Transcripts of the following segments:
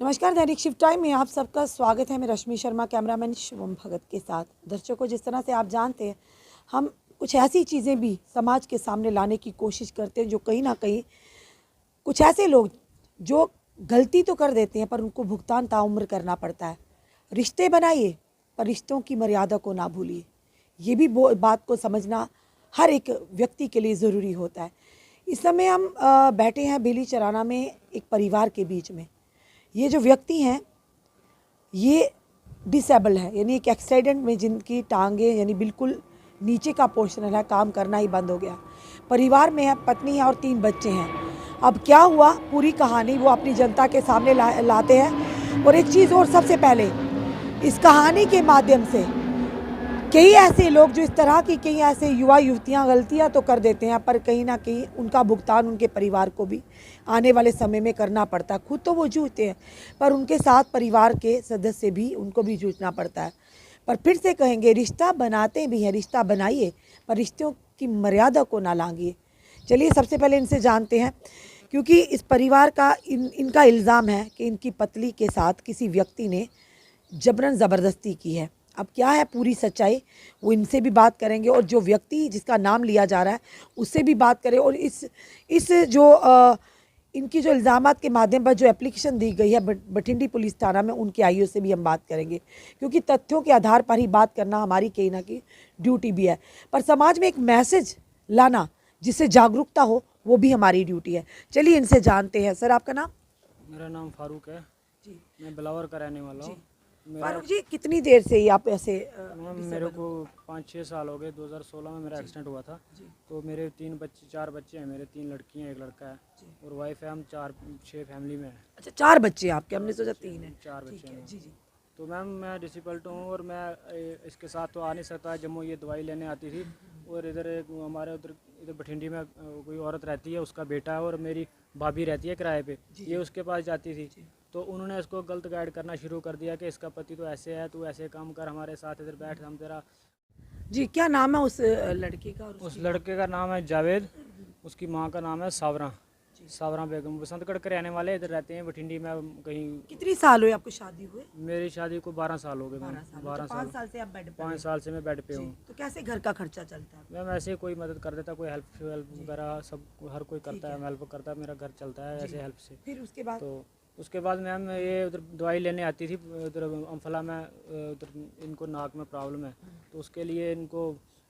नमस्कार, दैनिक shift time में आप सबका स्वागत है। मैं रश्मि शर्मा, कैमरामैन शिवम भगत के साथ। दर्शकों, जिस तरह से आप जानते हैं, हम कुछ ऐसी चीज़ें भी समाज के सामने लाने की कोशिश करते हैं जो कहीं ना कहीं कुछ ऐसे लोग जो गलती तो कर देते हैं पर उनको भुगतान ताउम्र करना पड़ता है। रिश्ते बनाइए पर रिश्तों की मर्यादा को ना भूलिए। ये भी बात को समझना हर एक व्यक्ति के लिए ज़रूरी होता है। इस समय हम बैठे हैं बेली चराना में एक परिवार के बीच में। ये जो व्यक्ति हैं ये डिसेबल है, यानी एक एक्सीडेंट में जिनकी टांगे यानी बिल्कुल नीचे का पोर्शन है, काम करना ही बंद हो गया। परिवार में है, पत्नी है और 3 बच्चे हैं। अब क्या हुआ, पूरी कहानी वो अपनी जनता के सामने लाते हैं। और एक चीज़ और, सबसे पहले इस कहानी के माध्यम से कई ऐसे लोग जो इस तरह की कई ऐसे युवा युवतियां गलतियां तो कर देते हैं पर कहीं ना कहीं उनका भुगतान उनके परिवार को भी आने वाले समय में करना पड़ता है। खुद तो वो जूझते हैं पर उनके साथ परिवार के सदस्य भी उनको भी जूझना पड़ता है। पर फिर से कहेंगे, रिश्ता बनाते भी हैं, रिश्ता बनाइए पर रिश्तों की मर्यादा को ना लांघिए। चलिए सबसे पहले इनसे जानते हैं, क्योंकि इस परिवार का इनका इल्ज़ाम है कि इनकी पत्नी के साथ किसी व्यक्ति ने जबरन ज़बरदस्ती की है। अब क्या है पूरी सच्चाई, वो इनसे भी बात करेंगे और जो व्यक्ति जिसका नाम लिया जा रहा है उससे भी बात करें। और इस जो इनकी जो इल्ज़ामात के माध्यम पर जो एप्लीकेशन दी गई है बठिंडी पुलिस थाना में, उनके आईओ से भी हम बात करेंगे, क्योंकि तथ्यों के आधार पर ही बात करना हमारी कहीं ना कहीं ड्यूटी भी है। पर समाज में एक मैसेज लाना जिससे जागरूकता हो, वो भी हमारी ड्यूटी है। चलिए इनसे जानते हैं। सर, आपका नाम? मेरा नाम फारूक है जी। मैं बिलावर का रहने वाला हूँ। फारूक जी, कितनी देर से ही आप ऐसे? मेरे को 5-6 साल हो गए। 2016 में मेरा एक्सीडेंट हुआ था। तो मेरे 4 बच्चे हैं। मेरे 3 लड़कियाँ, 1 लड़का है और वाइफ है। हम 4-6 फैमिली में हैं। अच्छा, 4 बच्चे हैं आपके? हमने सोचा 3 है। 4 बच्चे हैं जी जी। तो मैम मैं डिसेबल्ड हूँ और मैं इसके साथ तो आ नहीं सकता। जम्मू ये दवाई लेने आती थी और इधर हमारे इधर बठिंडी में कोई औरत रहती है, उसका बेटा है और मेरी भाभी रहती है किराए पे। ये उसके पास जाती थी तो उन्होंने इसको गलत गाइड करना शुरू कर दिया कि इसका पति तो ऐसे है, तू ऐसे काम कर, हमारे साथ इधर बैठ, हम तेरा। जी, क्या नाम है उस लड़के का? उस लड़के का नाम है जावेद, उसकी माँ का नाम है सावरा बेगम। बसंतगढ़ के रहने वाले, इधर रहते हैं बठिंडी में। कहीं कितनी साल हुई आपको शादी हुए? मेरी शादी को 12 साल हो गए। 12 साल। 5 साल से आप बेड पे? 5 साल से मैं बेड पे हूँ। तो कैसे घर का खर्चा चलता है? मैम ऐसे कोई मदद कर देता, कोई हेल्प वगैरह सब हर कोई करता है, हेल्प करता है, मेरा घर चलता है ऐसे हेल्प से। फिर उसके बाद? तो उसके बाद मैम ये उधर दवाई लेने आती थी, उधर अम्फला में, उधर इनको नाक में प्रॉब्लम है तो उसके लिए इनको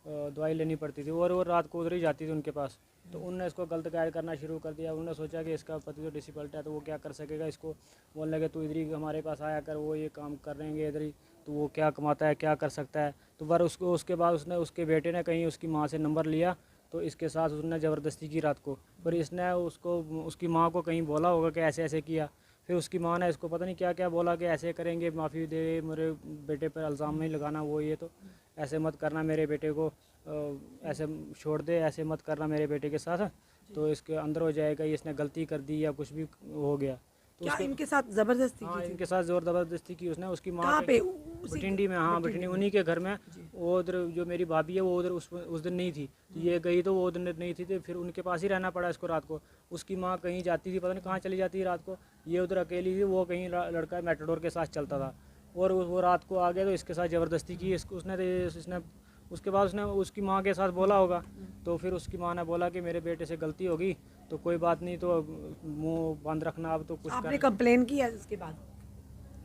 दवाई लेनी पड़ती थी और वो रात को उधर ही जाती थी उनके पास। तो उनने इसको गलत गाइड करना शुरू कर दिया। उन्होंने सोचा कि इसका पति तो डिसेबल्ड है तो वो क्या कर सकेगा, इसको बोलने लगे तू इधर ही हमारे पास आया कर, वो ये काम कर रहेंगे इधर ही, तो वो क्या कमाता है, क्या कर सकता है। तो पर उसके बाद उसके बेटे ने कहीं उसकी माँ से नंबर लिया तो इसके साथ उसने ज़बरदस्ती की रात को। पर इसने उसकी माँ को कहीं बोला होगा कि ऐसे ऐसे किया। फिर उसकी माँ ने इसको पता नहीं क्या क्या बोला कि ऐसे करेंगे, माफ़ी दे, मेरे बेटे पर इल्ज़ाम नहीं लगाना, वो ये, तो ऐसे मत करना मेरे बेटे को, ऐसे छोड़ दे, ऐसे मत करना मेरे बेटे के साथ, तो इसके अंदर हो जाएगा ये इसने गलती कर दी या कुछ भी हो गया। तो क्या इनके साथ ज़बरदस्ती हाँ, की थी? इनके साथ जोर ज़बरदस्ती की उसने। उसकी माँ कहाँ पे? बठिंडी में। हाँ, बठिंडी, उन्हीं के घर में। वो उधर जो मेरी भाभी है वो उधर उस दिन नहीं थी, तो ये गई तो वो उधर नहीं थी, तो फिर उनके पास ही रहना पड़ा इसको रात को। उसकी माँ कहीं जाती थी, पता नहीं कहाँ चली जाती थी रात को, ये उधर अकेली थी, वो कहीं लड़का मैटाडोर के साथ चलता था और वो रात को आ गया तो इसके साथ ज़बरदस्ती की इसने। उसके बाद उसने उसकी माँ के साथ बोला होगा, तो फिर उसकी माँ ने बोला कि मेरे बेटे से गलती होगी तो कोई बात नहीं, तो मुंह बंद रखना, अब तो कुछ आपने कंप्लेन की है उसके बाद?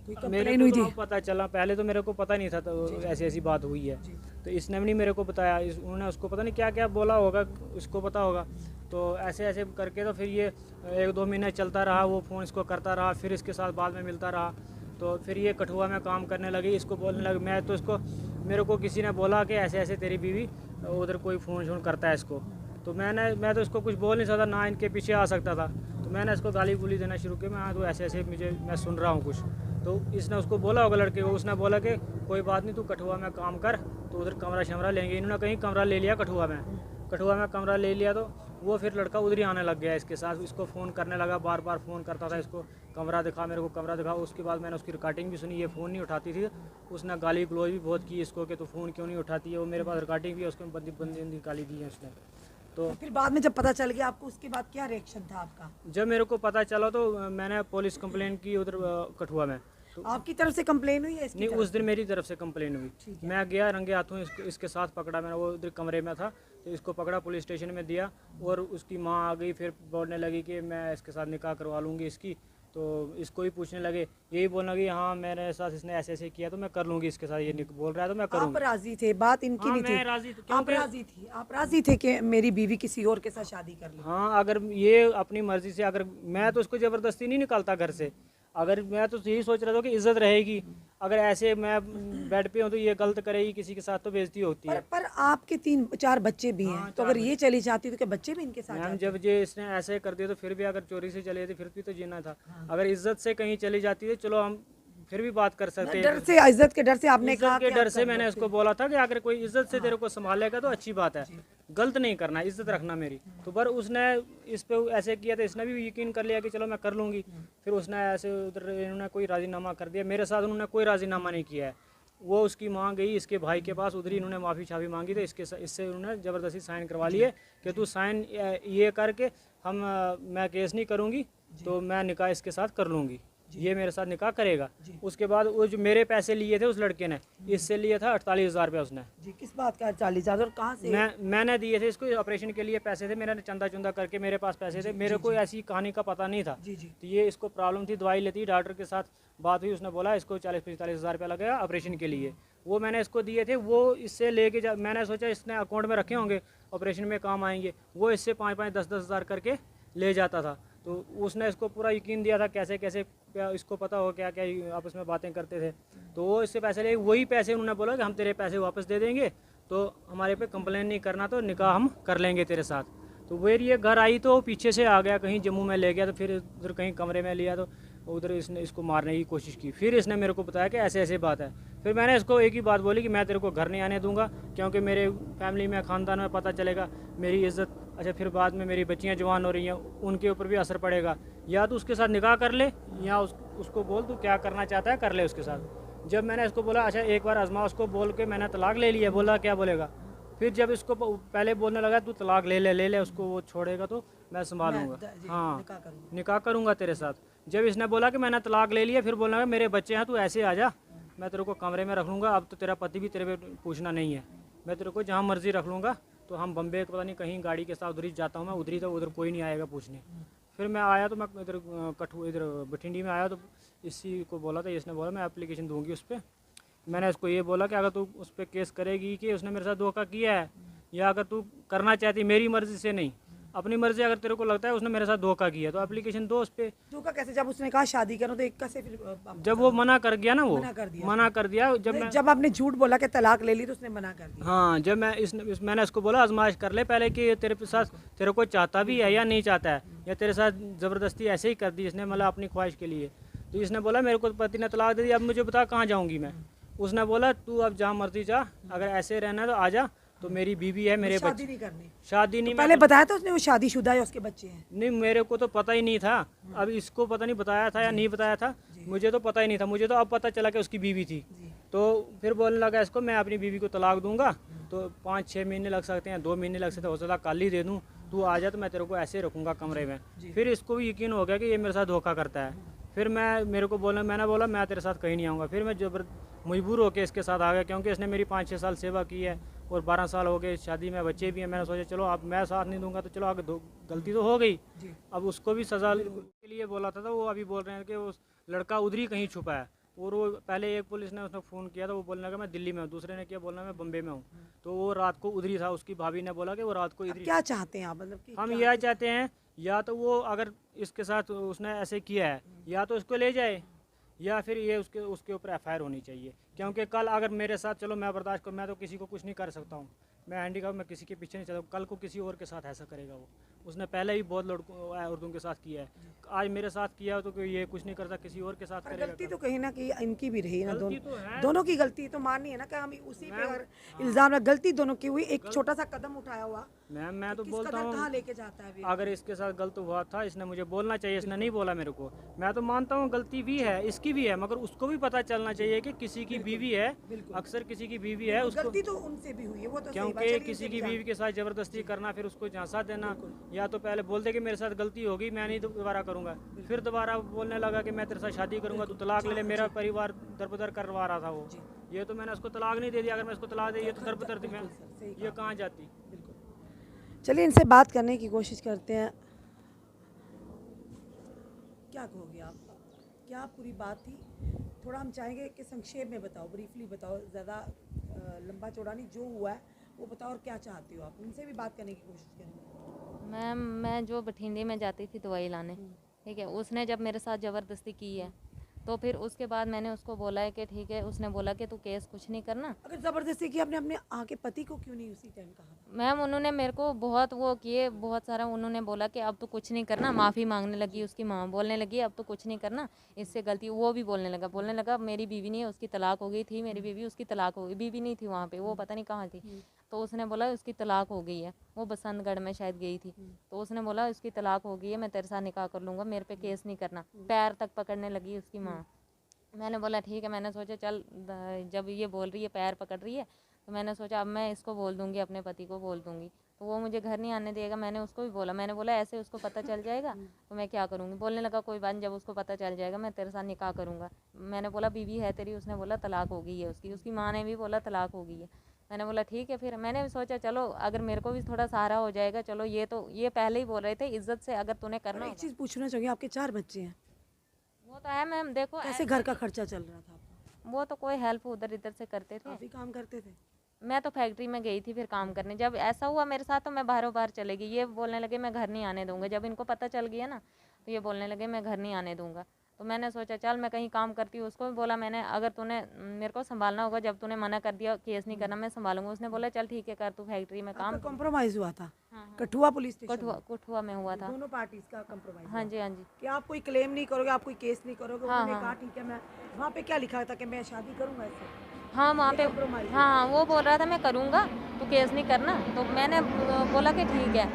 कोई मेरे कंप्लेन हुई को थी? तो पता चला, पहले तो मेरे को पता नहीं था, तो ऐसी ऐसी बात हुई है तो इसने भी नहीं मेरे को बताया। उन्होंने उसको पता नहीं क्या क्या बोला होगा, उसको पता होगा। तो ऐसे ऐसे करके तो फिर ये 1-2 महीने चलता रहा, वो फ़ोन इसको करता रहा, फिर इसके साथ बाद में मिलता रहा। तो फिर ये कठुआ में काम करने लगी, इसको बोलने लगी, मैं तो इसको, मेरे को किसी ने बोला कि ऐसे ऐसे तेरी बीवी उधर कोई फ़ोन शोन करता है इसको। तो मैं तो इसको कुछ बोल नहीं सकता, ना इनके पीछे आ सकता था। तो मैंने इसको गाली गुली देना शुरू किया, हाँ तो ऐसे ऐसे मैं सुन रहा हूँ कुछ। तो इसने उसको बोला होगा लड़के को, उसने बोला कि कोई बात नहीं, तू कठुआ में काम कर, तो उधर कमरा शमरा लेंगे। इन्होंने कहीं कमरा ले लिया कठुआ में कमरा ले लिया, तो वो फिर लड़का उधर ही आने लग गया इसके साथ, इसको फ़ोन करने लगा, बार बार फ़ोन करता था इसको, कमरा दिखा, मेरे को कमरा दिखा। उसके बाद मैंने उसकी रिकॉर्डिंग भी सुनी, ये फ़ोन नहीं उठाती थी। उसने गाली गलौज भी बहुत की इसको कि तू फ़ोन क्यों नहीं उठाती है, वो मेरे पास रिकॉर्डिंग भी है, उसको बंदी गाली दी है उसने। तो फिर बाद में जब पता चल गया आपको, उसके बाद क्या रिएक्शन था आपका? जब मेरे को पता चला तो मैंने पुलिस कंप्लेंट की उधर कठुआ में। तो आपकी तरफ से कंप्लेन हुई है इसकी नहीं, तरफ उस दिन मेरी तरफ से कंप्लेन हुई। मैं गया रंगे हाथों, इसके साथ पकड़ा मैंने, वो उधर कमरे में था तो इसको पकड़ा, पुलिस स्टेशन में दिया और उसकी माँ आ गई, फिर बोलने लगी कि मैं इसके साथ निकाह करवा लूँगी इसकी। तो इसको ही पूछने लगे, यही बोलना कि हाँ मेरे साथ इसने ऐसे ऐसे किया तो मैं कर लूँगी इसके साथ, ये बोल रहा है तो मैं आप करूँगी। राजी थे? बात इनकी हाँ, नहीं मैं थी? राजी थी, आप क्योंकि राजी थी? आप राजी थे कि मेरी बीवी किसी और के साथ शादी कर ले? हाँ, अगर ये अपनी मर्जी से, अगर मैं तो उसको ज़बरदस्ती नहीं निकालता घर से, अगर मैं तो यही सोच रहा था कि इज्जत रहेगी। अगर ऐसे मैं बेड पे हूँ तो ये गलत करेगी किसी के साथ तो बेइज्जती होती है। पर आपके 3-4 बच्चे भी हैं, हाँ, तो अगर ये चली जाती तो क्या बच्चे भी इनके साथ मैम जाते? जब ये इसने ऐसे कर दिया तो फिर भी अगर चोरी से चले थे फिर भी तो जीना था। अगर इज्जत से कहीं चली जाती है चलो हम फिर भी बात कर सकते डर हैं। से, इज्जत के डर से आपने इज्जत कहा के कि डर आप से कर मैंने लो। उसको बोला था कि अगर कोई इज्जत से तेरे को संभालेगा तो अच्छी बात है, गलत नहीं करना, इज्जत रखना मेरी। तो पर उसने इस पे ऐसे किया तो इसने भी यकीन कर लिया कि चलो मैं कर लूँगी। फिर उसने ऐसे उधर इन्होंने कोई राजीनामा कर दिया, मेरे साथ उन्होंने कोई राजीनामा नहीं किया है। वो उसकी माँ गई इसके भाई के पास, उधर ही इन्होंने माफ़ी छाफी मांगी तो इससे उन्होंने ज़बरदस्ती साइन करवा लिए कि तू साइन ये करके मैं केस नहीं करूँगी तो मैं निकाह इसके साथ कर लूँगी, ये मेरे साथ निकाह करेगा। उसके बाद वो जो मेरे पैसे लिए थे उस लड़के ने, इससे लिए था 48,000 रुपया उसने। जी, किस बात का 40,000 और कहाँ से? मैंने दिए थे इसको, ऑपरेशन के लिए पैसे थे, मेरा चंदा चुंदा करके मेरे पास पैसे थे, मेरे को ऐसी कहानी का पता नहीं था। जी जी तो ये इसको प्रॉब्लम थी, दवाई लेती, डॉक्टर के साथ बात हुई, उसने बोला इसको 40-45,000 रुपया लगेगा ऑपरेशन के लिए। वो मैंने इसको दिए थे, वो इससे लेके मैंने सोचा इसने अकाउंट में रखे होंगे ऑपरेशन में काम आएंगे, वो इससे 5-5, 10-10 हज़ार करके ले जाता था। तो उसने इसको पूरा यकीन दिया था कैसे कैसे इसको पता हो क्या क्या आपस में बातें करते थे। तो वो इससे पैसे ले, वही पैसे उन्होंने बोला कि हम तेरे पैसे वापस दे देंगे तो हमारे पे कंप्लेन नहीं करना, तो निकाह हम कर लेंगे तेरे साथ। तो फिर ये घर आई तो पीछे से आ गया, कहीं जम्मू में ले गया, तो फिर उधर कहीं कमरे में लिया तो उधर इसने इसको मारने की कोशिश की। फिर इसने मेरे को बताया कि ऐसे ऐसे बात है। फिर मैंने इसको एक ही बात बोली कि मैं तेरे को घर नहीं आने दूंगा, क्योंकि मेरे फैमिली में, ख़ानदान में पता चलेगा मेरी इज़्ज़त, अच्छा फिर बाद में मेरी बच्चियां जवान हो रही हैं उनके ऊपर भी असर पड़ेगा। या तो उसके साथ निकाह कर ले या उसको बोल तू क्या करना चाहता है कर ले उसके साथ। जब मैंने इसको बोला अच्छा एक बार आजमा, उसको बोल के मैंने तलाक ले लिया, बोला क्या बोलेगा। फिर जब इसको पहले बोलने लगा तू तलाक ले ले उसको, वो छोड़ेगा तो मैं संभालूंगा, हाँ निकाह करूँगा तेरे साथ। जब इसने बोला कि मैंने तलाक ले लिया, फिर बोलना मेरे बच्चे हैं तू ऐसे आ जा, मैं तेरे को कमरे में रख लूँगा, अब तो तेरा पति भी तेरे पे पूछना नहीं है, मैं तेरे को जहाँ मर्जी रख लूँगा। तो हम बम्बे पता नहीं कहीं गाड़ी के साथ उधर ही जाता हूँ मैं, उधर ही, तो उधर कोई नहीं आएगा पूछने। फिर मैं आया तो मैं इधर इधर बठिंडी में आया तो इसी को बोला था, इसने बोला मैं एप्लीकेशन दूंगी उस पर। मैंने इसको ये बोला कि अगर तू उस पर केस करेगी कि उसने मेरे साथ धोखा किया है, या अगर तू करना चाहती मेरी मर्ज़ी से नहीं, अपनी मर्ज़ी, अगर तेरे को लगता है उसने मेरे साथ धोखा किया तो एप्लीकेशन दो उस पर। धोखा कैसे? जब उसने कहा शादी करो तो एक कैसे फिर जब वो मना कर गया ना, वो मना कर दिया। जब आपने झूठ बोला कि तलाक ले ली तो उसने मना कर दिया। हाँ, जब मैंने इसको बोला आजमाइश कर ले पहले कि तेरे साथ तेरे को चाहता भी है या नहीं चाहता है, या तेरे साथ ज़बरदस्ती ऐसे ही कर दी इसने, मतलब अपनी ख्वाहिश के लिए। तो इसने बोला मेरे को पति ने तलाक दे दी, अब मुझे बता कहाँ जाऊँगी मैं। उसने बोला तू अब जहाँ मर्जी जा, अगर ऐसे रहना है तो आ जा, तो मेरी बीवी है, मेरे बच्चे। शादी नहीं करनी? शादी नहीं, पहले बताया था उसने वो शादीशुदा है, उसके बच्चे हैं? नहीं, मेरे को तो पता ही नहीं था। अब इसको पता नहीं बताया था या नहीं बताया था, मुझे तो पता ही नहीं था। मुझे तो अब पता चला कि उसकी बीवी थी। तो फिर बोलने लगा इसको मैं अपनी बीवी को तलाक दूंगा, तो 5-6 महीने लग सकते हैं, 2 महीने लग सकते हैं, हो सकता कल ही दे दूँ, तू आ जा तो मैं तेरे को ऐसे रखूँगा कमरे में। फिर इसको भी यकीन हो गया कि ये मेरे साथ धोखा करता है। फिर मेरे को मैंने बोला मैं तेरे साथ कहीं नहीं आऊँगा। फिर मैं मजबूर होकर इसके साथ आ गया, क्योंकि इसने मेरी 5-6 साल सेवा की है और 12 साल हो गए शादी में, बच्चे भी हैं। मैंने सोचा चलो अब मैं साथ नहीं दूंगा तो चलो आगे गलती तो हो गई, अब उसको भी सज़ा के लिए बोला था। तो वो अभी बोल रहे हैं कि वो लड़का उधर ही कहीं छुपा है। और वो पहले एक पुलिस ने उसने फ़ोन किया था, वो बोलने लगा मैं दिल्ली में हूँ, दूसरे ने किया बोलना मैं बम्बे में हूँ। तो वो रात को उधर ही था, उसकी भाभी ने बोला कि वो रात को इधर। क्या चाहते हैं आप? मतलब कि हम यह चाहते हैं या तो वो अगर इसके साथ उसने ऐसे किया है या तो उसको ले जाए, या फिर ये उसके ऊपर एफआईआर होनी चाहिए। क्योंकि कल अगर मेरे साथ, चलो मैं बर्दाश्त करूँ, मैं तो किसी को कुछ नहीं कर सकता हूँ, मैं हैंडीकैप, मैं किसी के पीछे नहीं चलता, कल को किसी और के साथ ऐसा करेगा उसने पहले भी बहुत लड़कों औरतों के साथ किया है, आज मेरे साथ किया तो कोई ये कुछ नहीं करता, किसी और के साथ पर करेगा। गलती तो कहीं ना कहीं इनकी भी रही है ना, गलती तो है। दोनों की गलती तो माननी है ना, कि हम उसी पे मैम, अगर इल्जाम लगा, गलती दोनों की हुई, एक छोटा सा कदम उठाया हुआ मैम मैं तो किस बोलता कदर कहाँ हूँ, लेके जाता है अभी। अगर इसके साथ गलत हुआ था इसने मुझे बोलना चाहिए, इसने नहीं बोला मेरे को। मैं तो मानता हूँ गलती भी है, इसकी भी है, मगर उसको भी पता चलना चाहिए कि किसी की बीवी है, अक्सर किसी की बीवी है, उसको गलती तो उनसे भी हुई है, वो तो सही बात। क्योंकि चलिए किसी इनसे की भी बीवी के साथ ज़बरदस्ती करना, फिर उसको झांसा देना, या तो पहले बोल दे कि मेरे साथ गलती होगी, मैं नहीं दोबारा करूँगा, फिर दोबारा बोलने लगा कि मैं तेरे साथ शादी करूँगा, तू तलाक ले ले, मेरा परिवार दरबदर करवा रहा था वो। ये तो मैंने उसको तलाक नहीं दे दिया, अगर मैं उसको तलाक दे दिया तो दरबदर थी, मैं ये कहाँ जाती। चलिए इनसे बात करने की कोशिश करते हैं। क्या कहोगे आप, क्या पूरी बात थी? थोड़ा हम चाहेंगे कि संक्षेप में बताओ, ब्रीफली बताओ, ज़्यादा लंबा चौड़ा नहीं, जो हुआ है वो बताओ और क्या चाहती हो आप। उनसे भी बात करने की कोशिश करेंगे। मैम मैं जो बठिंडे में जाती थी दवाई लाने, ठीक है, उसने जब मेरे साथ ज़बरदस्ती की है, तो फिर उसके बाद मैंने उसको बोला है कि ठीक है, उसने बोला कि तू केस कुछ नहीं करना। अगर ज़बरदस्ती की आपने अपने आके पति को क्यों नहीं उसी टाइम कहा था? मैम उन्होंने मेरे को बहुत वो किए, बहुत सारा उन्होंने बोला कि अब तो कुछ नहीं करना, माफ़ी मांगने लगी, उसकी माँ बोलने लगी अब तो कुछ नहीं करना, इससे गलती, वो भी बोलने लगा मेरी बीवी नहीं है, उसकी तलाक हो गई थी, मेरी बीवी, उसकी तलाक हो गई, बीवी नहीं थी वहाँ पे, वो पता नहीं कहाँ थी, तो उसने बोला उसकी तलाक हो गई है, वो बसंतगढ़ में शायद गई थी, तो उसने बोला उसकी तलाक हो गई है, मैं तेरे साथ निकाह कर लूँगा, मेरे पे केस नहीं करना, पैर तक पकड़ने लगी उसकी माँ। मैंने बोला ठीक है, मैंने सोचा चल जब ये बोल रही है, पैर पकड़ रही है, तो मैंने सोचा अब मैं इसको बोल दूंगी, अपने पति को बोल दूंगी, तो वो मुझे घर नहीं आने देगा। मैंने उसको भी बोला, मैंने बोला ऐसे उसको पता चल जाएगा तो मैं क्या करूँगी। बोलने लगा कोई बात नहीं, जब उसको पता चल जाएगा मैं तेरे साथ निकाह करूँगा। मैंने बोला बीवी है तेरी? उसने बोला तलाक हो गई है उसकी, उसकी माँ ने भी बोला तलाक हो गई है। मैंने बोला ठीक है, फिर मैंने भी सोचा चलो अगर मेरे को भी थोड़ा सहारा हो जाएगा, चलो ये तो ये पहले ही बोल रहे थे इज्जत से अगर तूने और करना एक होगा। चीज़ पूछना चाहिए, आपके 4 बच्चे हैं, वो तो है मैम, देखो कैसे घर का खर्चा चल रहा था आपका? वो तो कोई हेल्प उधर इधर से करते थे। आप ही काम करते थे? मैं तो फैक्ट्री में गई थी फिर काम करने। जब ऐसा हुआ मेरे साथ तो मैं बाहरों बाहर चले गई। ये बोलने लगे मैं घर नहीं आने दूंगा। जब इनको पता चल गया ना तो ये बोलने लगे मैं घर नहीं आने दूंगा। तो मैंने सोचा चल मैं कहीं काम करती हूँ। उसको भी बोला मैंने अगर तूने मेरे को संभालना होगा, जब तूने मना कर दिया केस नहीं करना मैं संभालूंगा। उसने बोला चल ठीक है कर तू फैक्ट्री में काम। कॉम्प्रोमाइज़ हुआ था हाँ। कठुआ पुलिस स्टेशन में? कठुआ में हुआ था। दोनों पार्टीज का कॉम्प्रोमाइज़? हाँ जी हाँ जी। कि आप कोई क्लेम नहीं करोगे, आप कोई केस नहीं करोगे? हाँ, उन्होंने हाँ। कहा ठीक है, मैं वहाँ पे क्या लिखा था कि मैं शादी करूँगा ऐसे? हाँ वहाँ पे compromise हाँ हाँ वो बोल रहा था मैं करूँगा तू केस नहीं करना। तो मैंने बोला कि ठीक है।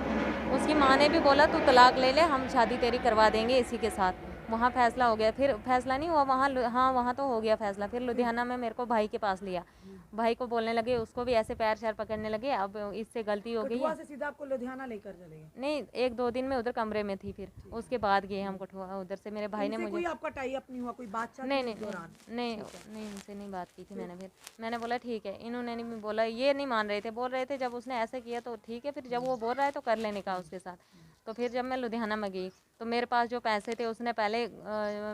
उसकी माँ ने भी बोला तू तलाक ले ले, हम शादी तेरी करवा देंगे इसी के साथ। वहाँ फैसला हो गया। फिर फैसला नहीं हुआ वहाँ, हाँ वहाँ तो हो गया फैसला। फिर लुधियाना में मेरे को भाई के पास लिया। भाई को बोलने लगे, उसको भी ऐसे पैर शैर पकड़ने लगे अब इससे गलती हो गई कठुआ है। से सीधा आपको लुधियाना लेकर चले गए? नहीं 1-2 दिन में उधर कमरे में थी। फिर उसके बाद गए हम कठुआ। उधर से मेरे भाई ने इनसे मुझे कोई आपका टाई अप नहीं हुआ, कोई बातचीत नहीं इस नहीं दौरान? नहीं नहीं उनसे नहीं बात की थी मैंने। फिर मैंने बोला ठीक है। इन्होंने नहीं बोला, ये नहीं मान रहे थे, बोल रहे थे जब उसने ऐसे किया तो ठीक है, फिर जब वो बोल रहा है तो कर लेने का उसके साथ। तो फिर जब मैं लुधियाना में गई तो मेरे पास जो पैसे थे उसने पहले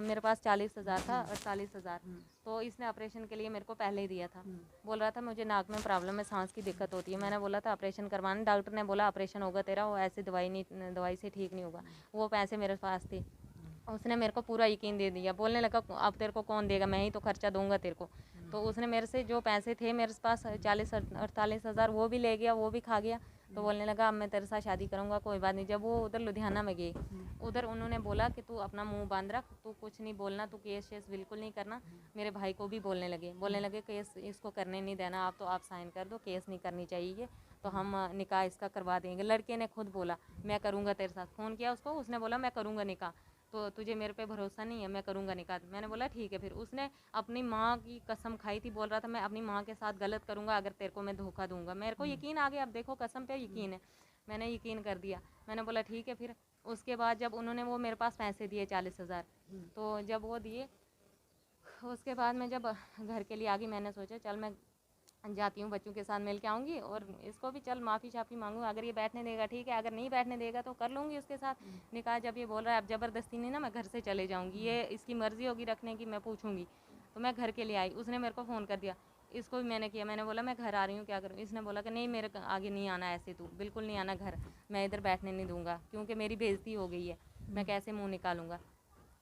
मेरे पास 40,000 था, 48,000 तो इसने ऑपरेशन के लिए मेरे को पहले ही दिया था। बोल रहा था मुझे नाक में प्रॉब्लम है, सांस की दिक्कत होती है। मैंने बोला था ऑपरेशन करवाना। डॉक्टर ने बोला ऑपरेशन होगा तेरा, वो ऐसे दवाई से ठीक नहीं होगा। वो पैसे मेरे पास थे। उसने मेरे को पूरा यकीन दे दिया। बोलने लगा अब तेरे को कौन देगा, मैं ही तो खर्चा दूंगा तेरे को। तो उसने मेरे से जो पैसे थे मेरे पास 40-48,000 वो भी ले गया, वो भी खा गया। तो बोलने लगा अब मैं तेरे साथ शादी करूंगा, कोई बात नहीं। जब वो उधर लुधियाना में गई उधर उन्होंने बोला कि तू अपना मुंह बांध रख, तू कुछ नहीं बोलना, तू केस शेस बिल्कुल नहीं करना। मेरे भाई को भी बोलने लगे केस इसको करने नहीं देना, आप तो आप साइन कर दो, केस नहीं करनी चाहिए तो हम निकाह इसका करवा देंगे। लड़के ने खुद बोला मैं करूँगा तेरे साथ। फ़ोन किया उसको, उसने बोला मैं करूँगा निकाह, तो तुझे मेरे पे भरोसा नहीं है, मैं करूँगा निकाह। मैंने बोला ठीक है। फिर उसने अपनी माँ की कसम खाई थी, बोल रहा था मैं अपनी माँ के साथ गलत करूँगा अगर तेरे को मैं धोखा दूंगा। मेरे को यकीन आ गया, अब देखो कसम पे यकीन है, मैंने यकीन कर दिया। मैंने बोला ठीक है। फिर उसके बाद जब उन्होंने वो मेरे पास पैसे दिए 40,000, तो जब वो दिए उसके बाद मैं जब घर के लिए आ गई मैंने सोचा चल मैं जाती हूँ, बच्चों के साथ मिल के आऊँगी और इसको भी चल माफ़ी शाफ़ी मांगूँ। अगर ये बैठने देगा ठीक है, अगर नहीं बैठने देगा तो कर लूँगी उसके साथ निकाह। जब ये बोल रहा है अब ज़बरदस्ती नहीं ना, मैं घर से चले जाऊँगी, ये इसकी मर्ज़ी होगी रखने की, मैं पूछूँगी। तो मैं घर के लिए आई, उसने मेरे को फ़ोन कर दिया, इसको भी मैंने किया। मैंने बोला मैं घर आ रही हूँ, क्या करूँ। इसने बोला कि नहीं मेरे आगे नहीं आना, ऐसे तू बिल्कुल नहीं आना घर, मैं इधर बैठने नहीं दूँगा क्योंकि मेरी बेइज्जती हो गई है, मैं कैसे मुँह निकालूँगा।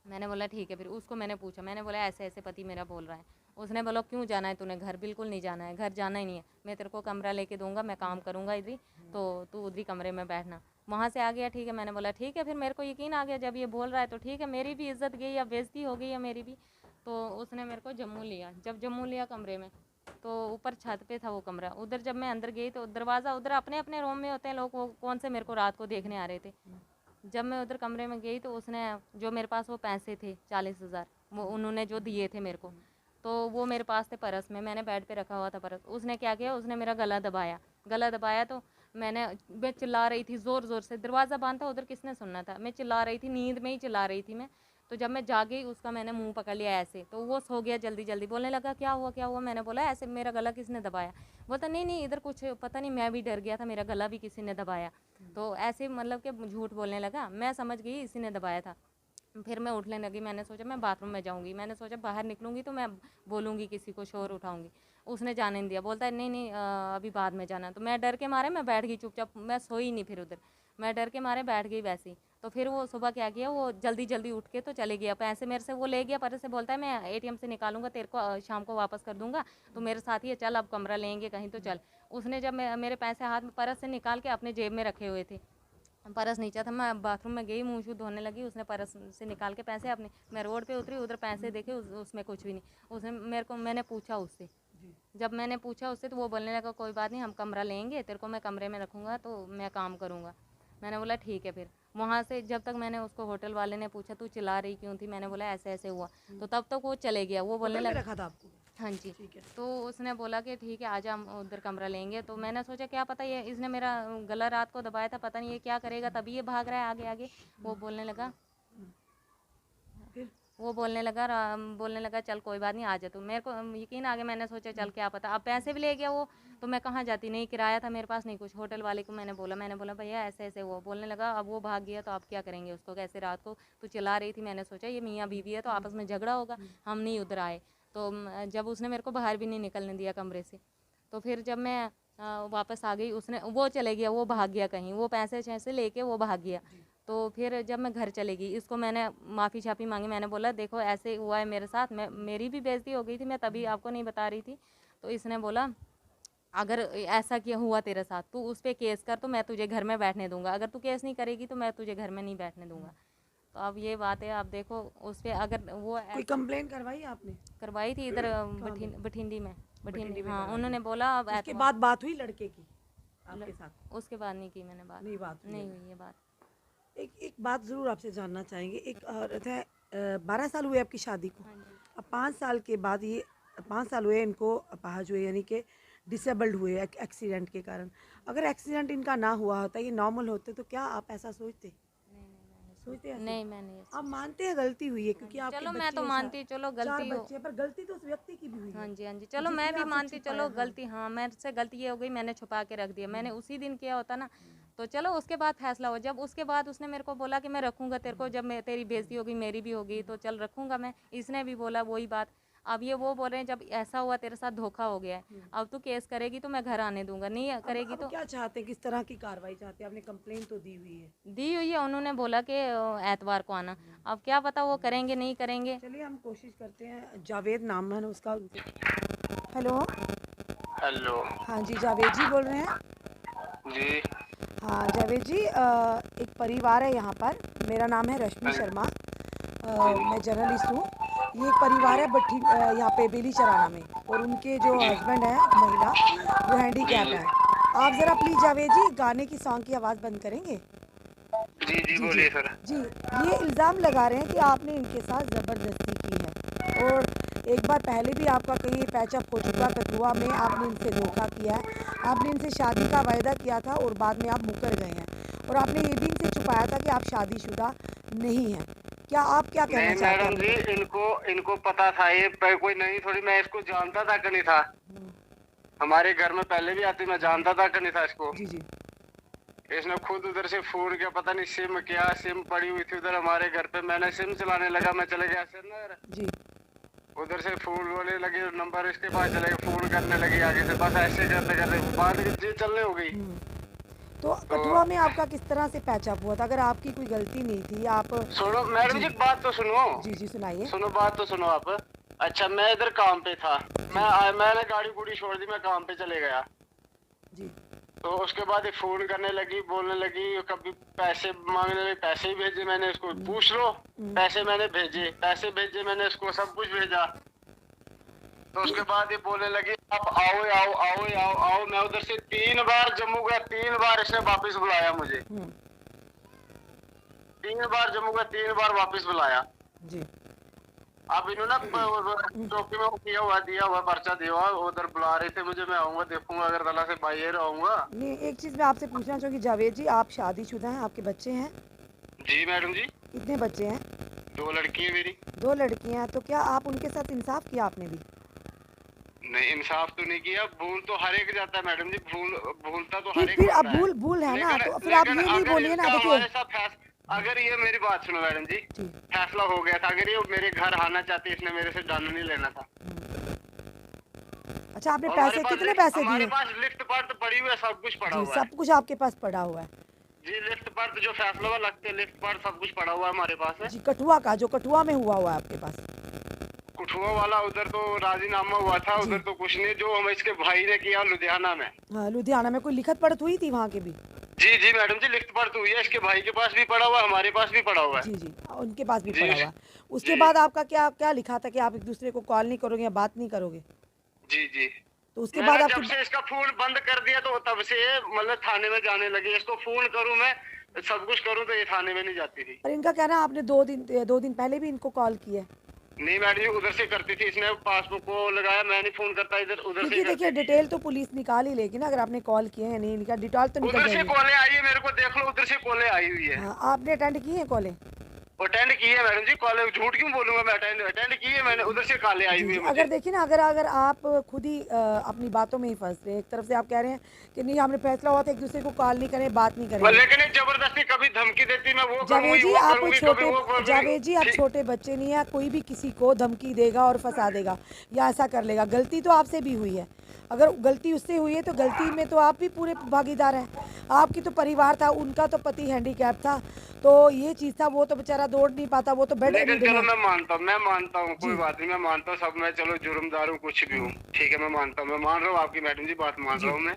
मैंने बोला ठीक है। फिर उसको मैंने पूछा, मैंने बोला ऐसे ऐसे पति मेरा बोल रहा है। उसने बोला क्यों जाना है तूने घर? बिल्कुल नहीं जाना है, घर जाना ही नहीं है, मैं तेरे को कमरा लेके दूंगा, मैं काम करूंगा इधर ही, तो तू उधर ही कमरे में बैठना। वहाँ से आ गया, ठीक है। मैंने बोला ठीक है, फिर मेरे को यकीन आ गया जब ये बोल रहा है तो ठीक है, मेरी भी इज्जत गई या बेइज्जती हो गई है मेरी भी। तो उसने मेरे को जम्मू लिया। जब जम्मू लिया कमरे में, तो ऊपर छत पे था वो कमरा। उधर जब मैं अंदर गई तो दरवाज़ा, उधर अपने अपने रूम में होते हैं लोग, वो कौन से मेरे को रात को देखने आ रहे थे। जब मैं उधर कमरे में गई तो उसने जो मेरे पास वो पैसे थे 40,000, वो उन्होंने जो दिए थे मेरे को, तो वो मेरे पास थे पर्स में, मैंने बेड पे रखा हुआ था पर्स। उसने क्या किया, उसने मेरा गला दबाया तो मैं चिल्ला रही थी ज़ोर ज़ोर से। दरवाज़ा बंद था, उधर किसने सुनना था। मैं चिल्ला रही थी, नींद में ही चिल्ला रही थी मैं। तो जब मैं जागी, उसका मैंने मुंह पकड़ लिया ऐसे, तो वो सो गया जल्दी जल्दी। बोलने लगा क्या हुआ क्या हुआ। मैंने बोला ऐसे मेरा गला किसने दबाया। बोलता नहीं नहीं इधर कुछ पता नहीं, मैं भी डर गया था, मेरा गला भी किसी ने दबाया। तो ऐसे मतलब कि झूठ बोलने लगा। मैं समझ गई इसी ने दबाया था। फिर मैं उठने लगी। मैंने सोचा मैं बाथरूम में जाऊंगी, मैंने सोचा बाहर निकलूंगी तो मैं बोलूंगी, किसी को शोर उठाऊंगी। उसने जाने नहीं दिया, बोलता है नहीं नहीं अभी बाद में जाना। तो मैं डर के मारे मैं बैठ गई चुपचाप, मैं सोई नहीं। फिर उधर मैं डर के मारे बैठ गई वैसे ही। तो फिर वो सुबह क्या किया, वो जल्दी जल्दी उठ के तो चले गया। पैसे मेरे से वो ले गया, पर से बोलता है मैं एटीएम से निकालूंगा, तेरे को शाम को वापस कर दूंगा, तो मेरे साथ ही है, चल अब कमरा लेंगे कहीं तो चल। उसने जब मेरे पैसे हाथ में पर्स से निकाल के अपने जेब में रखे हुए थे, पर्स नीचा था। मैं बाथरूम में गई, मुँह शूँ धोने लगी, उसने पर्स से निकाल के पैसे अपने, मैं रोड पे उतरी, उधर पैसे देखे, उसमें कुछ भी नहीं। उसने मैंने पूछा उससे, जब मैंने पूछा उससे तो वो बोलने लगा कोई बात नहीं, हम कमरा लेंगे, तेरे को मैं कमरे में रखूँगा तो मैं काम करूँगा। मैंने बोला ठीक है। फिर वहाँ से जब तक मैंने उसको, होटल वाले ने पूछा तू चिल्ला रही क्यों थी, मैंने बोला ऐसे ऐसे हुआ, तो तब तक वो चले गया। वो बोलने होटल में लगा रखा था आपको? हाँ जी। ठीक है। तो उसने बोला कि ठीक है आजा, हम उधर कमरा लेंगे। तो मैंने सोचा क्या पता ये इसने मेरा गला रात को दबाया था, पता नहीं ये क्या करेगा, तभी ये भाग रहा है आगे आगे। वो बोलने लगा फिर बोलने लगा चल कोई बात नहीं आ जा तू। मेरे को यकीन आ गया, मैंने सोचा चल क्या पता, अब पैसे भी ले गया वो, तो मैं कहाँ जाती, नहीं किराया था मेरे पास नहीं कुछ। होटल वाले को मैंने बोला भैया ऐसे ऐसे। वो बोलने लगा अब वो भाग गया तो आप क्या करेंगे उसको, कैसे रात को तू चिल्ला रही थी। मैंने सोचा ये मियाँ बीवी है तो आपस में झगड़ा होगा, हम नहीं उधर आए। तो जब उसने मेरे को बाहर भी नहीं निकलने दिया कमरे से, तो फिर जब मैं वापस आ गई, उसने वो चले गया, वो भाग गया कहीं, वो पैसे छैसे लेके वो भाग गया। तो फिर जब मैं घर चली गई, इसको मैंने माफ़ी छापी मांगी। मैंने बोला देखो ऐसे हुआ है मेरे साथ, मेरी भी बेइज्जती हो गई थी, मैं तभी आपको नहीं बता रही थी। तो इसने बोला अगर ऐसा किया हुआ तेरे साथ, तू उस पर केस कर तो मैं तुझे घर में बैठने दूंगा, अगर तू केस नहीं करेगी तो मैं तुझे घर में नहीं बैठने दूंगा। तो अब ये बात है, आप देखो उस पर अगर वो कोई कंप्लेन करवाई आपने? करवाई थी इधर बठिंडी में। हाँ उन्होंने बोला अब उसके बाद बात हुई लड़के की आपके साथ? उसके बाद नहीं की मैंने बात, नहीं बात हुई नहीं है। हुई ये बात। एक बात ज़रूर आपसे जानना चाहेंगे। एक औरत है, 12 साल हुए आपकी शादी को, अब 5 साल के बाद ये 5 साल हुए इनको अपाहज हुए, यानी कि डिसेबल्ड हुए एक्सीडेंट के कारण। अगर एक्सीडेंट इनका ना हुआ होता, ये नॉर्मल होते, तो क्या आप ऐसा सोचते? सोचते ऐसे? नहीं मैंने आप मानते हैं गलती हुई है, क्योंकि आपके चलो मैं तो बच्चे मानती, चलो चार गलती हो। बच्चे, पर गलती तो उस व्यक्ति की भी हुई हाँ है। जी हाँ जी, चलो मैं जिसने भी आपसे मानती, छिपाया, चलो हाँ। गलती, हाँ मेरे से गलती ये हो गई, मैंने छुपा के रख दिया, मैंने उसी दिन किया होता ना तो चलो उसके बाद फैसला हो। जब उसके बाद उसने मेरे को बोला कि मैं रखूँगा तेरे को, जब मैं तेरी बेइज्जती होगी मेरी भी होगी तो चल रखूँगा मैं, इसने भी बोला वही बात। अब ये वो बोल रहे हैं जब ऐसा हुआ तेरे साथ धोखा हो गया है, अब तू केस करेगी तो मैं घर आने दूंगा, नहीं करेगी अब तो। क्या चाहते हैं, किस तरह की कार्रवाई चाहते हैं? आपने कंप्लेन तो दी हुई है। दी हुई है, उन्होंने बोला कि एतवार को आना, अब क्या पता वो करेंगे नहीं करेंगे। चलिए हम कोशिश करते हैं। जावेद नाम है ना उसका। हेलो। हेलो। हाँ जी, जावेद जी बोल रहे हैं? जी। हाँ जावेद जी, एक परिवार है यहाँ पर, मेरा नाम है रश्मि शर्मा, मैं जर्नलिस्ट हूँ। ये एक परिवार है यहाँ पे बेली चराना में, और उनके जो हस्बैंड है महिला, वो हैंडीकैप है। आप ज़रा प्लीज़ जावेद जी गाने की सॉन्ग की आवाज़ बंद करेंगे? जी जी बोलिए सर। जी, ये इल्ज़ाम लगा रहे हैं कि आपने इनके साथ ज़बरदस्ती की है, और एक बार पहले भी आपका कहीं पैचअप हो चुका, कठुआ में आपने इनसे धोखा किया है, आपने इनसे शादी का वायदा किया था और बाद में आप मुकर गए हैं, और आपने ये भी इनसे छुपाया था कि आप शादीशुदा नहीं हैं। क्या आप क्या कहना नहीं चाहते हैं? मैडम जी, इनको पता था, ये कोई नहीं थोड़ी, मैं इसको जानता था कि नहीं था, हमारे घर में पहले भी आती, मैं जानता था कि नहीं था इसको। जी जी। इसने खुद उधर से फोन किया, पता नहीं सिम क्या, सिम पड़ी हुई थी उधर हमारे घर पे, मैंने सिम चलाने लगा, मैं चले गया श्रीनगर, जी उधर से फोन बोले लगे, नंबर इसके पास चले गए, फोन करने लगी आगे से, बस ऐसे करते करते बात जी चलने हो गई। तो कठुआ में आपका किस तरह से पैचअप हुआ था? अगर आपकी कोई गलती नहीं थी, आप सुनो मैडम जी, बात तो सुनो। जी जी सुनाइए। सुनो बात तो सुनो आप। अच्छा मैं इधर काम पे था, मैंने गाड़ी गुड़ी छोड़ दी, मैं काम पे चले गया। जी। तो उसके बाद ये फोन करने लगी, बोलने लगी, कभी पैसे मांगने लगी, पैसे ही भेजे मैंने इसको, पूछ लो, पैसे मैंने भेजे मैंने इसको, सब कुछ भेजा। तो उसके बाद ये बोलने लगी आप आओ आओ आओ आओ आओ। मैं उधर से 3 बार जम्मू गया, 3 बार इसने वापस बुलाया मुझे, 3 बार जम्मू गया, 3 बार वापस बुलाया जी। अब इन्होंने चौकी में दिया हुआ पर्चा दिया हुआ, उधर बुला रहे थे मुझे, मैं आऊंगा, देखूंगा, अगर तला से बाहर आऊंगा। नहीं, एक चीज़ मैं आपसे पूछना चाहूँगी जावेद जी, आप शादीशुदा हैं, आपके बच्चे हैं? जी मैडम जी। कितने बच्चे हैं? 2 लड़की है मेरी। 2 लड़कियां हैं। तो क्या आप उनके साथ इंसाफ किया आपने भी? नहीं, इंसाफ तो नहीं किया, भूल तो हर एक जाता है मैडम जी, भूलता तो हर एक फिर अब जाता है। भूल है ना, लेकिन- तो फिर आप ये लेकिन नहीं अगर बोलिए ना। इसका देखिए, हमारे साथ अगर ये मेरी बात सुनो मैडम जी, फैसला हो गया था, अगर ये मेरे घर आना चाहती, इसने मेरे से जाना नहीं लेना था। अच्छा, आपने और पैसे, कितने पैसे हमारे दिए? पास लिस्ट पर पड़ी हुई है, सब कुछ पड़ा जी, हुआ है सब कुछ आपके पास पड़ा हुआ है जी। लिस्ट पर जो फैसला हुआ लगते हैं, लिस्ट पर सब कुछ पड़ा हुआ है हमारे पास है जी। कठुआ का, जो कठुआ में हुआ है आपके पास? कुठुआ वाला उधर तो राजीनामा हुआ था, उधर तो कुछ नहीं, जो हम इसके भाई ने किया लुधियाना में। हाँ, लुधियाना में कोई लिखत पढ़त हुई थी वहाँ के भी? जी जी मैडम जी, लिखत पढ़त हुई है, इसके भाई के पास भी पड़ा हुआ है, हमारे पास भी पड़ा हुआ है। जी जी, उनके पास भी जी, पड़ा हुआ है। उसके जी। बाद आपका क्या क्या लिखा था कि आप एक दूसरे को कॉल नहीं करोगे या बात नहीं करोगे? जी जी। तो उसके मैंने बाद जब आपकी से इसका फोन बंद कर दिया तो तब से मतलब थाने में जाने लगी। इसको फोन करूं मैं, सब कुछ करूं, तो ये थाने में नहीं जाती थी। पर इनका कहना है आपने 2 दिन पहले भी इनको कॉल किया है। नहीं मैडम जी, उधर से करती थी, इसने पासबुक को लगाया, मैं नहीं फोन करता, इधर उधर से क्योंकि देखिए, डिटेल तो पुलिस निकाल ही लेगी ना, अगर आपने कॉल किए हैं नहीं निकाल, डिटेल तो निकल उधर से जाएगी। कॉलें आई है, मेरे को देख लो, उधर से कॉलें आई हुई है। हाँ, आपने अटेंड की है कॉलें? अटेंड की है मैडम जी, कॉलेज झूठ क्यों बोलूंगा मैं, अटेंड की है मैंने, उधर से कॉलें आई हुई है मुझे। अगर देखिए ना, अगर आप खुद ही अपनी बातों में ही फंस रहे हैं, एक तरफ से आप कह रहे हैं कि नहीं हमने फैसला हुआ था एक दूसरे को कॉल नहीं करें, बात नहीं करें। लेकिन ये जबरदस्ती कभी धमकी देती, मैं वो जावेद जी, करूंगी, वो आप करूंगी, छोटे कभी वो करूंगी। जावेद जी, आप छोटे बच्चे नहीं है, कोई भी किसी को धमकी देगा और फंसा देगा या ऐसा कर लेगा। गलती तो आपसे भी हुई है, अगर गलती उससे हुई है तो गलती में तो आप भी पूरे भागीदार हैं। आपकी तो परिवार था, उनका तो पति हैंडीकैप था, तो ये चीज़ था, वो तो बेचारा दौड़ नहीं पाता, वो तो बेड लेकिन रीडर चलो है। मैं मानता हूँ, कोई बात नहीं, मैं मानता हूँ सब, मैं चलो जुर्मदार हूँ, कुछ भी हूँ, ठीक है, मैं मानता हूँ, मैं मान रहा हूँ आपकी मैडम जी बात मान रहा हूँ मैं,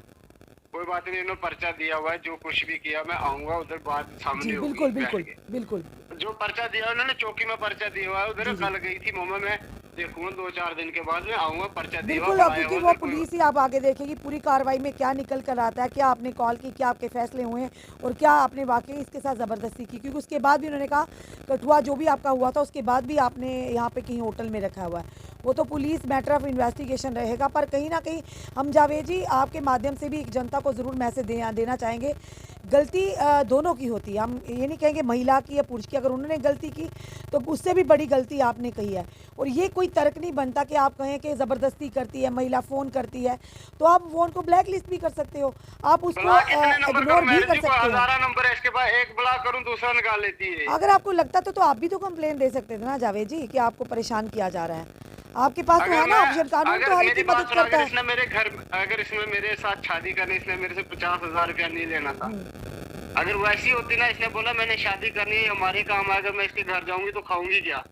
कोई बात नहीं। इन्होंने पर्चा दिया हुआ है, जो कुछ भी किया मैं आऊंगा, उधर बात सामने जी, होगी, बिल्कुल बैठ बिल्कुल के। बिल्कुल। जो पर्चा दिया उन्होंने, चौकी में पर्चा दिया हुआ है, उधर कल गई थी मोमा, मैं देखूंगा 2-4 दिन के बाद मैं आऊंगा, पर्चा दिया हुआ बिल्कुल, है, क्योंकि वो पुलिस ही आप आगे देखेगी पूरी कार्रवाई में क्या निकल कर आता है, क्या आपने कॉल की, क्या आपके फैसले हुए हैं और क्या आपने वाकई इसके साथ ज़बरदस्ती की। क्योंकि उसके बाद भी उन्होंने कहा कठुआ जो भी आपका हुआ था उसके बाद भी आपने यहाँ पे कहीं होटल में रखा हुआ है, वो तो पुलिस मैटर ऑफ इन्वेस्टिगेशन रहेगा। पर कहीं ना कहीं हम जावेद जी आपके माध्यम से भी एक जनता को ज़रूर मैसेज देना चाहेंगे, गलती दोनों की होती है, हम ये नहीं कहेंगे महिला की या पुरुष की। अगर उन्होंने गलती की तो उससे भी बड़ी गलती आपने कही है, और ये कोई तर्क नहीं बनता कि आप कहें कि ज़बरदस्ती करती है महिला, फ़ोन करती है तो आप फ़ोन को ब्लैक लिस्ट भी कर सकते हो, आप उसको इग्नोर भी कर सकते हो। 1000 नंबर है इसके पास, एक ब्लॉक करूं दूसरा निकाल लेती है। अगर आपको लगता तो आप भी तो कंप्लेन दे सकते थे ना जावेद जी, कि आपको परेशान किया जा रहा है, आपके पास तो है ना ऑप्शन, कानून तो हर की मदद करता है। इसने मेरे घर, अगर इसने मेरे साथ शादी करनी, इसने मेरे से 50,000 रुपया नहीं लेना था। अगर वैसी होती ना, इसने बोला मैंने शादी करनी है, हमारे काम आएगा, मैं इसके घर जाऊंगी तो खाऊंगी क्या।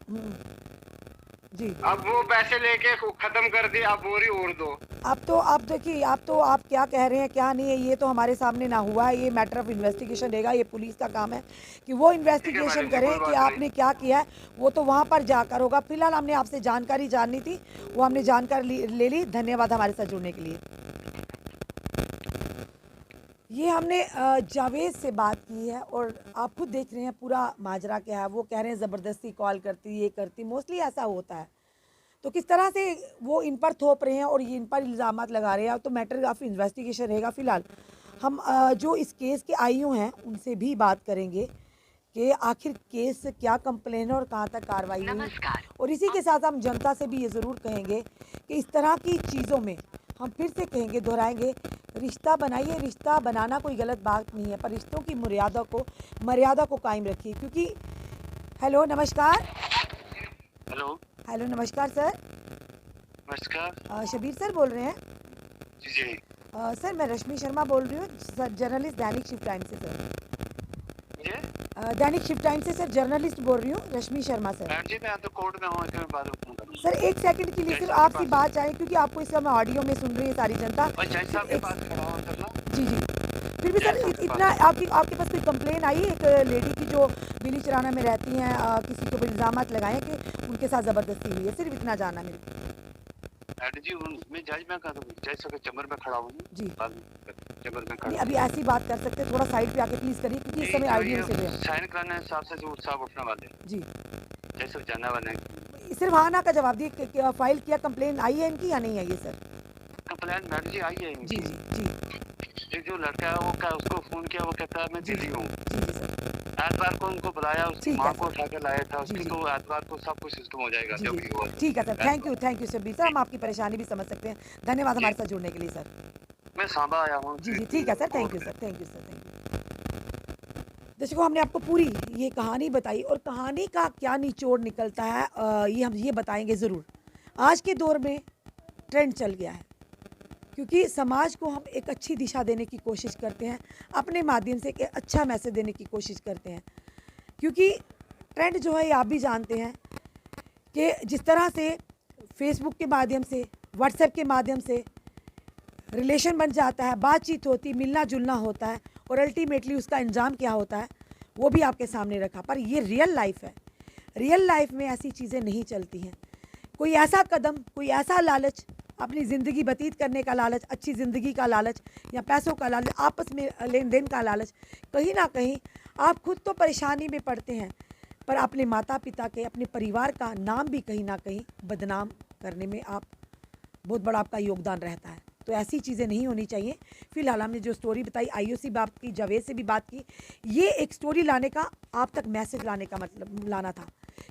जी, अब वो पैसे लेके खत्म कर दिए, अब बोरी और दो। अब तो आप देखिए, आप क्या कह रहे हैं क्या नहीं है, ये तो हमारे सामने ना हुआ है, ये मैटर ऑफ इन्वेस्टिगेशन रहेगा, ये पुलिस का काम है कि वो इन्वेस्टिगेशन करें कि आपने क्या किया है, वो तो वहाँ पर जाकर होगा। फिलहाल हमने आपसे जानकारी जाननी थी, वो हमने जानकारी ले ली। धन्यवाद हमारे साथ जुड़ने के लिए। ये हमने जावेद से बात की है और आप खुद देख रहे हैं पूरा माजरा क्या है। वो कह रहे हैं ज़बरदस्ती कॉल करती, ये करती, मोस्टली ऐसा होता है। तो किस तरह से वो इन पर थोप रहे हैं और ये इन पर इल्ज़ामात लगा रहे हैं, तो मैटर ऑफ इन्वेस्टिगेशन रहेगा। फ़िलहाल हम जो इस केस के आईओ हैं उनसे भी बात करेंगे कि आखिर केस क्या कंप्लेन है और कहाँ तक कार्रवाई हुई। और इसी के साथ हम जनता से भी ये ज़रूर कहेंगे कि इस तरह की चीज़ों में हम फिर से कहेंगे, दोहराएंगे, रिश्ता बनाइए, रिश्ता बनाना कोई गलत बात नहीं है, पर रिश्तों की मर्यादा को कायम रखिए। क्योंकि हेलो नमस्कार। हेलो नमस्कार सर। नमस्कार। शबीर सर बोल रहे हैं? जी सर मैं रश्मि शर्मा बोल रही हूँ, सर जर्नलिस्ट दैनिक शिफ्ट टाइम से। सर दैनिक शिफ्ट टाइम से सर जर्नलिस्ट बोल रही हूँ, रश्मि शर्मा सर। जी मैं तो कोर्ट में हूँ, इसमें बात करूंगा। सर एक सेकंड के लिए सिर्फ आपसी बात चाहे, क्योंकि आपको इस समय ऑडियो में सुन रही है सारी जनता। जज साहब के पास खड़ा हो करना। जी जी भी सर इतना आपके आपके पास कोई कंप्लेन आई है? एक लेडी की जो बिली चराना में रहती हैं, किसी के ऊपर इल्ज़ामात लगाए कि उनके साथ ज़बरदस्ती हुई है, सिर्फ इतना जानना मेरे को। मैडम जी मैं जज में जज चैम्बर में खड़ा हूँ जी चैम्बर में नहीं, खड़ा अभी ऐसी बात कर सकते हैं, थोड़ा साइड पे आके प्लीज़ करिए क्योंकि इस समय आइडियो से है। साइन कराने हिसाब से जो साहब उठने वाले जी जैसे जाने वाले हैं। सिर्फ हाँ ना का जवाब दिए कि फाइल किया, कंप्लेन आई है इनकी या नहीं आई है सर? कंप्लेन मैडम जी आई है जी इनकी। जी जी एक जो लड़का है वो क्या उसको फोन किया, वो कहता है मैं दिल्ली हूँ। जी जी सर एतवार को उनको बुलाया, उसकी ठीक है माँ सर। को उठा के लाया था जी, उसकी, जी। तो एतवार को सब कुछ सिस्टम हो जाएगा जी जो जी भी हुआ। ठीक है sir, thank you Shabbir sir, हम आपकी परेशानी भी समझ सकते हैं। धन्यवाद हमारे साथ जुड़ने के लिए सर। मैं सांबा आया हूँ। जी जी ठीक है sir, thank you sir, thank you sir, thank you. दर्शकों, हमने आपको पूरी ये कहानी बताई और कहानी का क्या निचोड़ निकलता है ये हम ये बताएंगे ज़रूर। आज के दौर में ट्रेंड चल गया है क्योंकि समाज को हम एक अच्छी दिशा देने की कोशिश करते हैं, अपने माध्यम से एक अच्छा मैसेज देने की कोशिश करते हैं, क्योंकि ट्रेंड जो है ये आप भी जानते हैं कि जिस तरह से फेसबुक के माध्यम से, व्हाट्सएप के माध्यम से रिलेशन बन जाता है, बातचीत होती, मिलना जुलना होता है और अल्टीमेटली उसका अंजाम क्या होता है वो भी आपके सामने रखा। पर ये रियल लाइफ है, रियल लाइफ में ऐसी चीज़ें नहीं चलती हैं। कोई ऐसा कदम, कोई ऐसा लालच, अपनी ज़िंदगी व्यतीत करने का लालच, अच्छी ज़िंदगी का लालच या पैसों का लालच, आपस में लेन देन का लालच, कहीं ना कहीं आप खुद तो परेशानी में पड़ते हैं पर अपने माता पिता के, अपने परिवार का नाम भी कहीं ना कहीं बदनाम करने में आप बहुत बड़ा आपका योगदान रहता है। तो ऐसी चीज़ें नहीं होनी चाहिए। फिलहाल हमने जो स्टोरी बताई, आईओसी बात की, जावेद से भी बात की, ये एक स्टोरी लाने का, आप तक मैसेज लाने का मतलब लाना था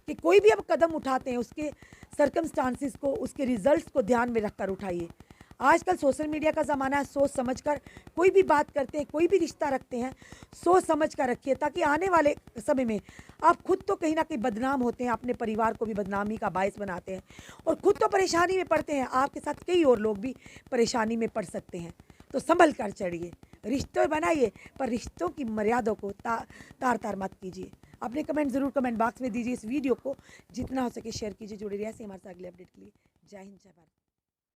कि कोई भी अब कदम उठाते हैं उसके सर्कमस्टांसिस को, उसके रिजल्ट्स को ध्यान में रखकर उठाइए। आजकल सोशल मीडिया का ज़माना है, सोच समझकर कोई भी बात करते हैं, कोई भी रिश्ता रखते हैं, सोच समझ कर रखिए ताकि आने वाले समय में आप खुद तो कहीं ना कहीं बदनाम होते हैं, अपने परिवार को भी बदनामी का बायस बनाते हैं और खुद तो परेशानी में पड़ते हैं, आपके साथ कई और लोग भी परेशानी में पड़ सकते हैं। तो संभल कर चढ़िए, रिश्ते बनाइए पर रिश्तों की मर्यादों को तार तार मत कीजिए। अपने कमेंट ज़रूर कमेंट बॉक्स में दीजिए। इस वीडियो को जितना हो सके शेयर कीजिए। जुड़े रहिए ऐसे हमारे साथ अगले अपडेट के लिए। जय हिंद, जय भारत।